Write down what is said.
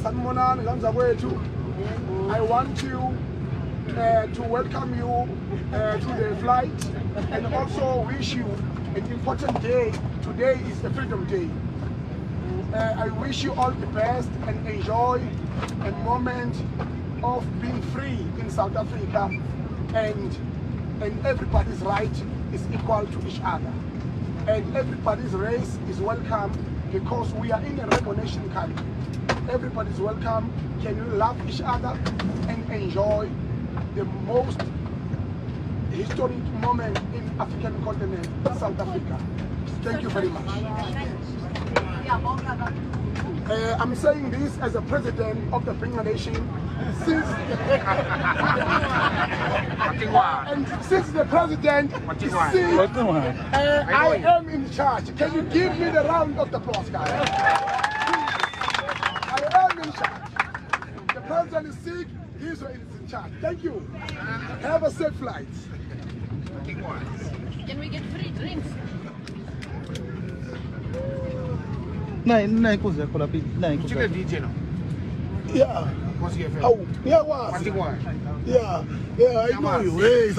I want to welcome you to the flight and also wish you an important day. Today is the Freedom Day. I wish you all the best and enjoy a moment of being free in South Africa, and everybody's right is equal to each other, and everybody's race is welcome because we are in a Rainbow Nation country. Everybody's welcome. Can you love each other and enjoy the most historic moment in African continent, South Africa. Thank you very much. I'm saying this as a president of the Rainbow Nation since the president is I am in charge. Can you give me the round of applause, guys? I am in charge. The president is sick, he's in charge. Thank you. Have a safe flight. Can we get free drinks? Yeah. Oh, yeah, I know you. Hey,